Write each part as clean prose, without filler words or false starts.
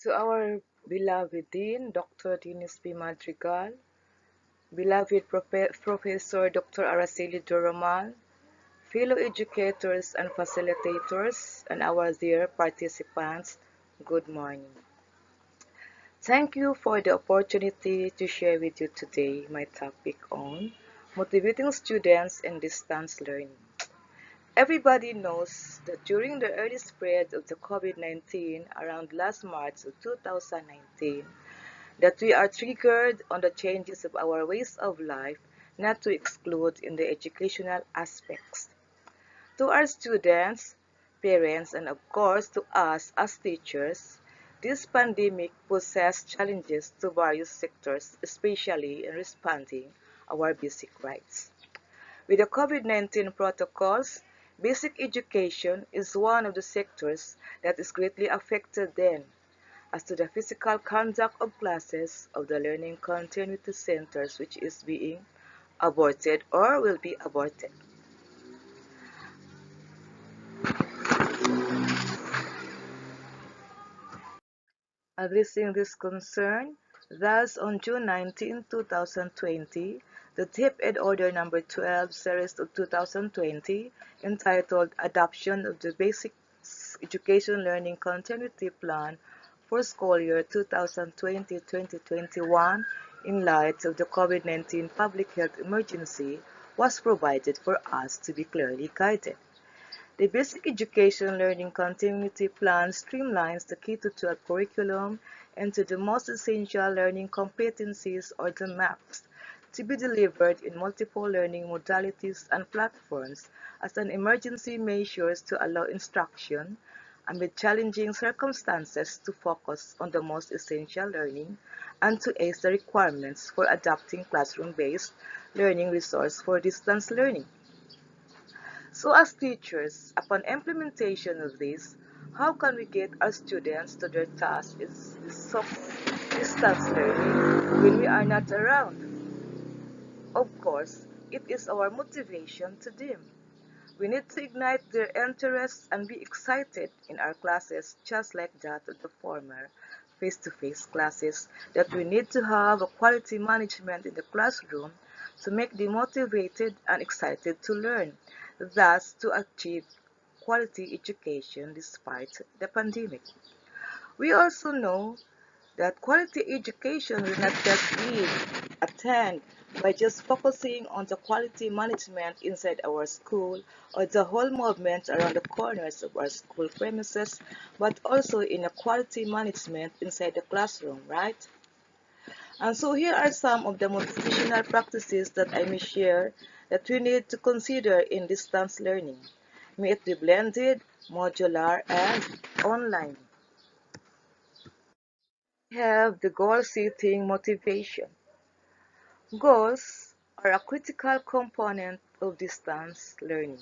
To our beloved Dean, Dr. Dennis P. Madrigal, beloved Professor Dr. Araceli Doromal, fellow educators and facilitators, and our dear participants, good morning. Thank you for the opportunity to share with you today my topic on motivating students in distance learning. Everybody knows that during the early spread of the COVID-19 around last March of 2019, that we are triggered on the changes of our ways of life, not to exclude in the educational aspects. To our students, parents, and of course to us as teachers, this pandemic poses challenges to various sectors, especially in responding our basic rights. With the COVID-19 protocols, basic education is one of the sectors that is greatly affected then. As to the physical conduct of classes of the learning continuity centers which is being aborted or will be aborted. Addressing this concern, thus on June 19, 2020, the DepEd Order Number 12, Series of 2020, entitled Adoption of the Basic Education Learning Continuity Plan for School Year 2020-2021 in light of the COVID-19 public health emergency was provided for us to be clearly guided. The Basic Education Learning Continuity Plan streamlines the K-12 curriculum into the most essential learning competencies or the MAPs to be delivered in multiple learning modalities and platforms as an emergency measures to allow instruction amid challenging circumstances to focus on the most essential learning and to ace the requirements for adopting classroom-based learning resource for distance learning. So as teachers, upon implementation of this, how can we get our students to their task is so-called distance learning when we are not around? Of course, it is our motivation to them. We need to ignite their interests and be excited in our classes just like that of the former face-to-face classes, that we need to have a quality management in the classroom to make them motivated and excited to learn, thus to achieve quality education despite the pandemic. We also know that quality education will not just be attained by just focusing on the quality management inside our school or the whole movement around the corners of our school premises, but also in a quality management inside the classroom, right? And so here are some of the motivational practices that I may share that we need to consider in distance learning. May it be blended, modular, and online. Have the goal-setting motivation. Goals are a critical component of distance learning.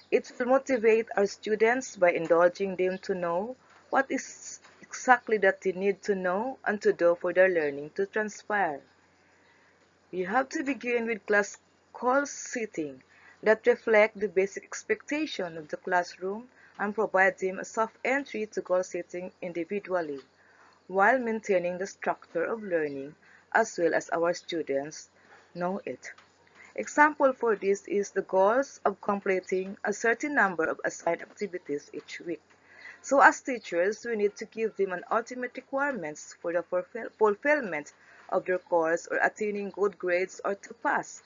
It will motivate our students by indulging them to know what is exactly that they need to know and to do for their learning to transpire. You have to begin with class goal setting that reflect the basic expectation of the classroom and provide them a soft entry to goal setting individually, while maintaining the structure of learning as well as our students know it. Example for this is the goals of completing a certain number of assigned activities each week. So as teachers, we need to give them an ultimate requirements for the fulfillment of their course or attaining good grades or to pass,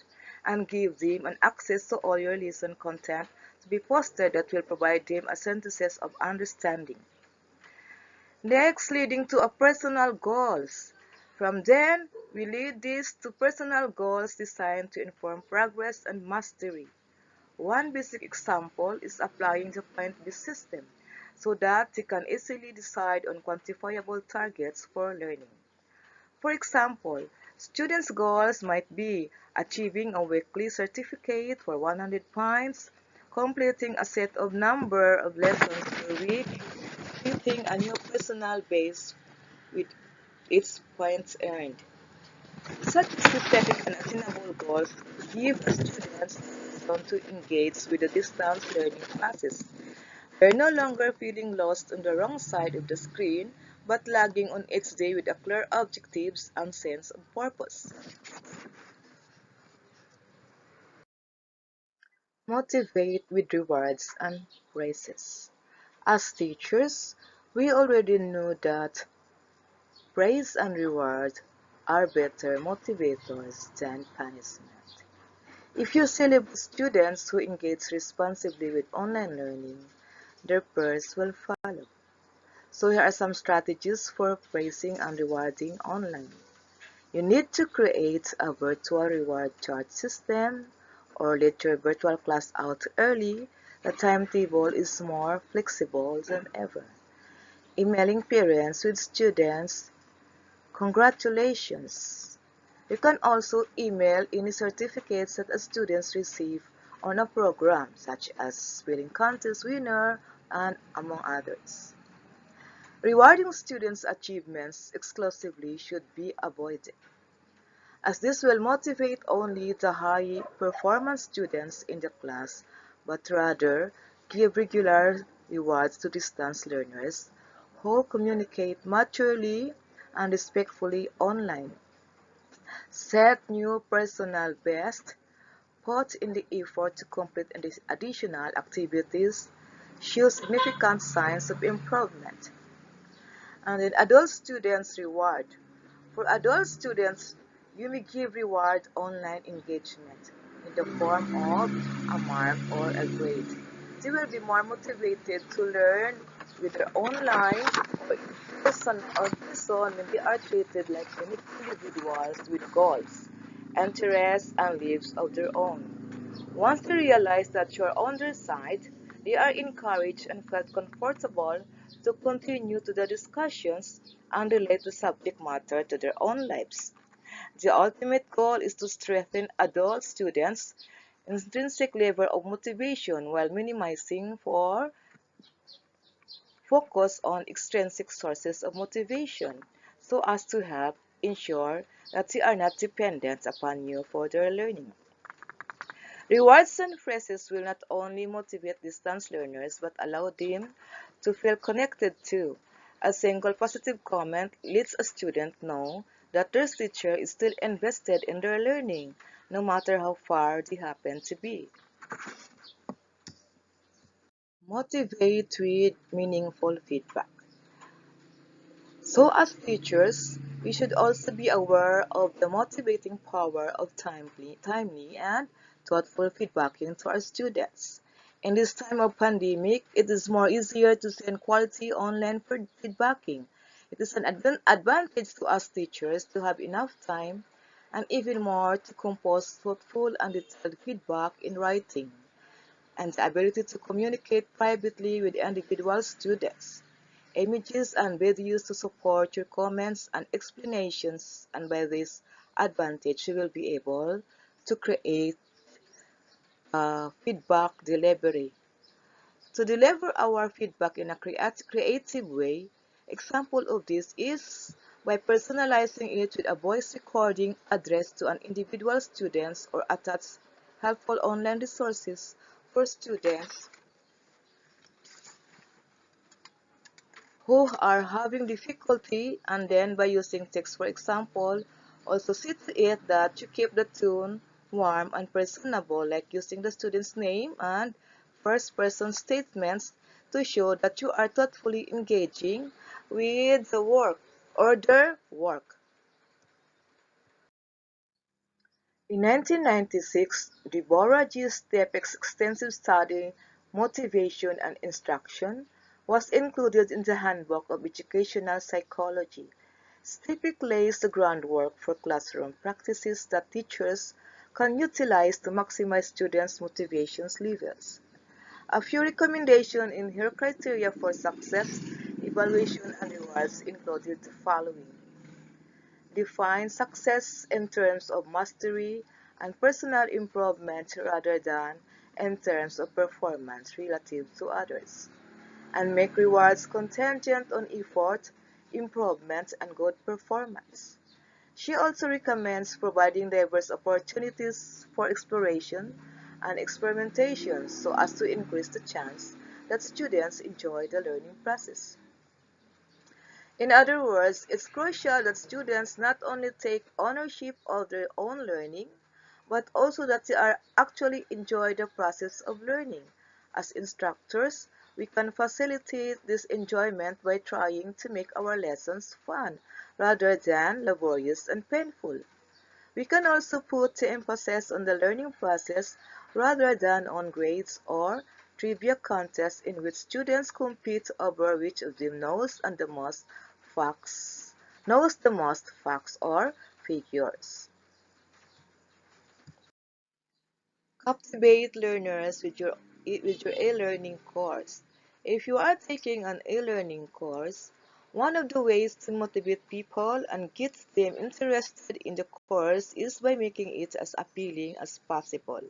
and give them an access to all your lesson content to be posted that will provide them a synthesis of understanding. Next, leading to a personal goals. From then, we lead this to personal goals designed to inform progress and mastery. One basic example is applying the point-based system so that they can easily decide on quantifiable targets for learning. For example, students' goals might be achieving a weekly certificate for 100 points, completing a set of number of lessons per week, creating a new personal base with its points earned. Such specific and attainable goals give students the reason to engage with the distance learning classes. They're no longer feeling lost on the wrong side of the screen, but lagging on each day with a clear objectives and sense of purpose. Motivate with rewards and praises. As teachers, we already know that praise and reward are better motivators than punishment. If you celebrate students who engage responsibly with online learning, their peers will follow. So here are some strategies for praising and rewarding online. You need to create a virtual reward chart system or let your virtual class out early. The timetable is more flexible than ever. Emailing parents with students, congratulations. You can also email any certificates that a students receive on a program such as spelling contest winner and among others. Rewarding students' achievements exclusively should be avoided, as this will motivate only the high-performance students in the class, but rather give regular rewards to distance learners who communicate maturely and respectfully online. Set new personal best, put in the effort to complete additional activities, show significant signs of improvement. And then adult students reward. For adult students, you may give reward online engagement in the form of a mark or a grade. They will be more motivated to learn whether online or in person when they are treated like unique individuals with goals, interests, and lives of their own. Once they realize that you are on their side, they are encouraged and felt comfortable to continue to the discussions and relate the subject matter to their own lives. The ultimate goal is to strengthen adult students' intrinsic level of motivation while minimizing for focus on extrinsic sources of motivation so as to help ensure that they are not dependent upon you for their learning. Rewards and phrases will not only motivate distance learners but allow them to feel connected too. A single positive comment lets a student know that their teacher is still invested in their learning, no matter how far they happen to be. Motivate with meaningful feedback. So as teachers, we should also be aware of the motivating power of timely and thoughtful feedbacking to our students. In this time of pandemic, it is more easier to send quality online feedbacking. It is an advantage to us teachers to have enough time and even more to compose thoughtful and detailed feedback in writing, and the ability to communicate privately with individual students. Images and videos to support your comments and explanations, and by this advantage you will be able to create feedback delivery. To deliver our feedback in a creative way, example of this is by personalizing it with a voice recording addressed to an individual student or attach helpful online resources for students who are having difficulty, and then by using text, for example. Also see to it that you keep the tone warm and personable, like using the student's name and first person statements to show that you are thoughtfully engaging with the work or their work. In 1996, Deborah G. Stepek's extensive study, Motivation and Instruction, was included in the Handbook of Educational Psychology. Stepek lays the groundwork for classroom practices that teachers can utilize to maximize students' motivation levels. A few recommendations in her criteria for success, evaluation, and rewards included the following. Define success in terms of mastery and personal improvement rather than in terms of performance relative to others, and make rewards contingent on effort, improvement, and good performance. She also recommends providing diverse opportunities for exploration and experimentation so as to increase the chance that students enjoy the learning process. In other words, it's crucial that students not only take ownership of their own learning, but also that they are actually enjoy the process of learning. As instructors, we can facilitate this enjoyment by trying to make our lessons fun rather than laborious and painful. We can also put the emphasis on the learning process rather than on grades or trivia contests in which students compete over which of them knows the most facts or figures. Captivate learners with your e-learning course. If you are taking an e-learning course, one of the ways to motivate people and get them interested in the course is by making it as appealing as possible.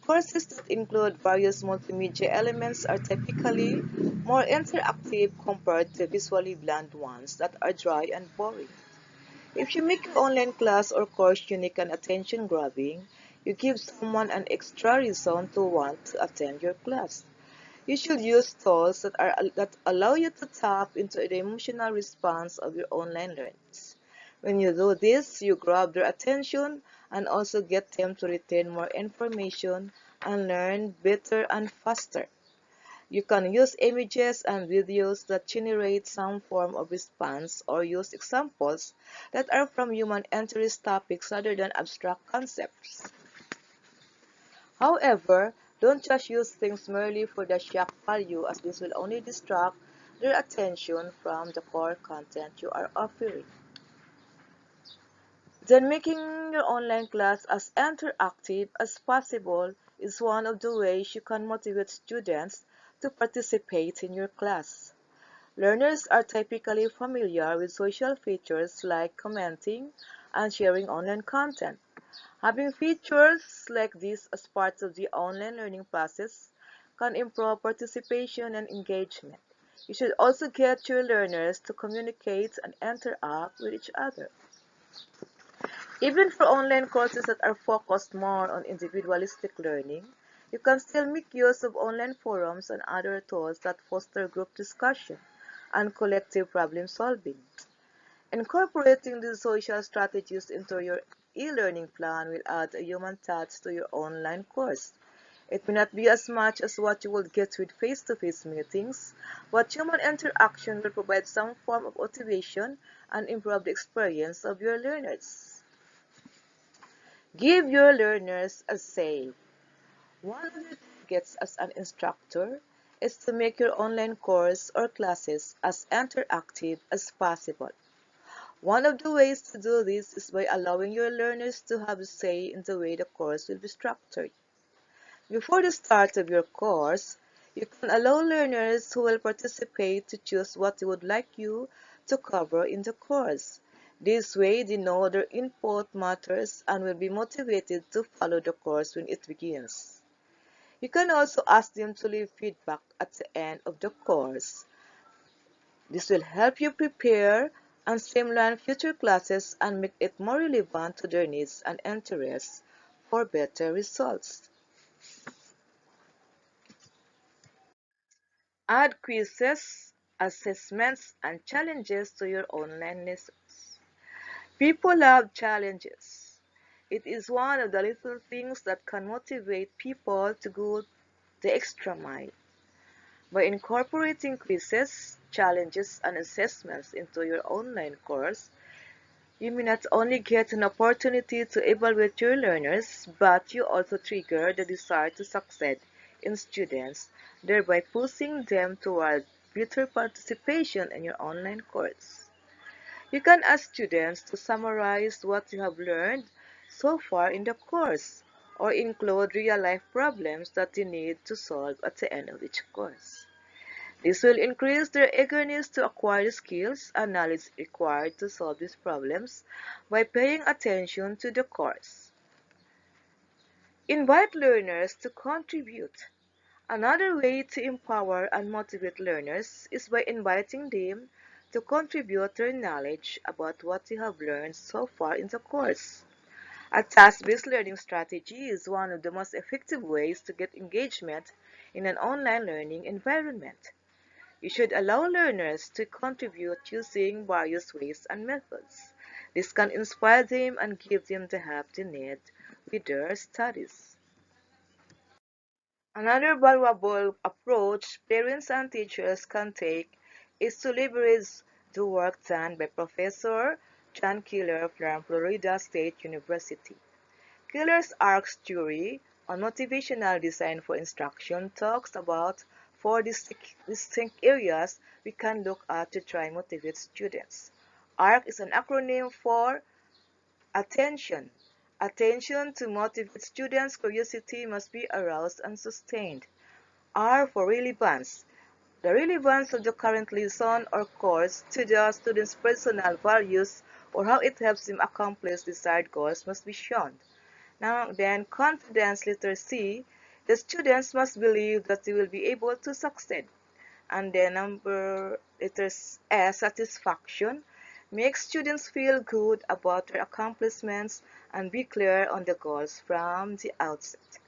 Courses that include various multimedia elements are typically more interactive compared to visually bland ones that are dry and boring. If you make your online class or course unique and attention-grabbing, you give someone an extra reason to want to attend your class. You should use tools that allow you to tap into the emotional response of your online learners. When you do this, you grab their attention and also get them to retain more information and learn better and faster. You can use images and videos that generate some form of response or use examples that are from human interest topics rather than abstract concepts. However, don't just use things merely for the shock value, as this will only distract their attention from the core content you are offering. Then making your online class as interactive as possible is one of the ways you can motivate students to participate in your class. Learners are typically familiar with social features like commenting and sharing online content. Having features like this as part of the online learning process can improve participation and engagement. You should also get your learners to communicate and interact with each other. Even for online courses that are focused more on individualistic learning, you can still make use of online forums and other tools that foster group discussion and collective problem solving. Incorporating these social strategies into your e-learning plan will add a human touch to your online course. It may not be as much as what you would get with face-to-face meetings, but human interaction will provide some form of motivation and improve the experience of your learners. Give your learners a say. One of your targets as an instructor is to make your online course or classes as interactive as possible. One of the ways to do this is by allowing your learners to have a say in the way the course will be structured. Before the start of your course, you can allow learners who will participate to choose what they would like you to cover in the course. This way, they know their input matters and will be motivated to follow the course when it begins. You can also ask them to leave feedback at the end of the course. This will help you prepare and streamline future classes and make it more relevant to their needs and interests for better results. Add quizzes, assessments, and challenges to your online lessons. People love challenges. It is one of the little things that can motivate people to go the extra mile. By incorporating quizzes, challenges, and assessments into your online course, you may not only get an opportunity to evaluate your learners, but you also trigger the desire to succeed in students, thereby pushing them toward greater participation in your online course. You can ask students to summarize what you have learned so far in the course, or include real-life problems that they need to solve at the end of each course. This will increase their eagerness to acquire the skills and knowledge required to solve these problems by paying attention to the course. Invite learners to contribute. Another way to empower and motivate learners is by inviting them to contribute their knowledge about what they have learned so far in the course. A task-based learning strategy is one of the most effective ways to get engagement in an online learning environment. You should allow learners to contribute using various ways and methods. This can inspire them and give them the help they need with their studies. Another valuable approach parents and teachers can take is to leverage the work done by Professor John Keeler from Florida State University. Keeler's ARCS theory on motivational design for instruction talks about four distinct areas we can look at to try and motivate students. ARC is an acronym for attention. Attention to motivate students' curiosity must be aroused and sustained. R for relevance. The relevance of the current lesson or course to the student's personal values or how it helps them accomplish desired goals must be shown. Now then, confidence, letter C, the students must believe that they will be able to succeed. And then number letter S, satisfaction, make students feel good about their accomplishments and be clear on the goals from the outset.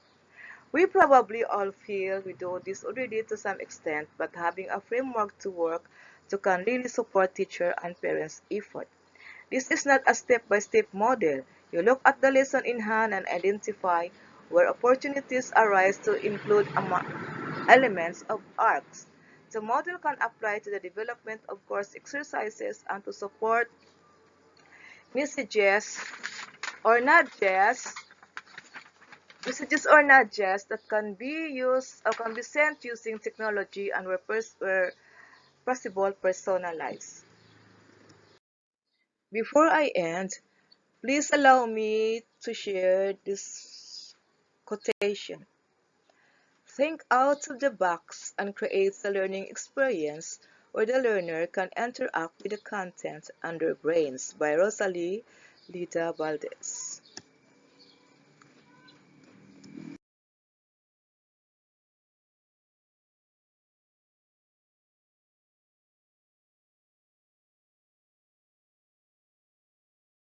We probably all feel we do this already to some extent, but having a framework to work to can really support teacher and parents' effort. This is not a step-by-step model. You look at the lesson in hand and identify where opportunities arise to include elements of ARCs. The model can apply to the development of course exercises and to support messages or nudges that can be used or can be sent using technology and where possible personalized. Before I end, please allow me to share this quotation. Think out of the box and create a learning experience where the learner can interact with the content and their brains by Rosalie, Ledda, Valdez.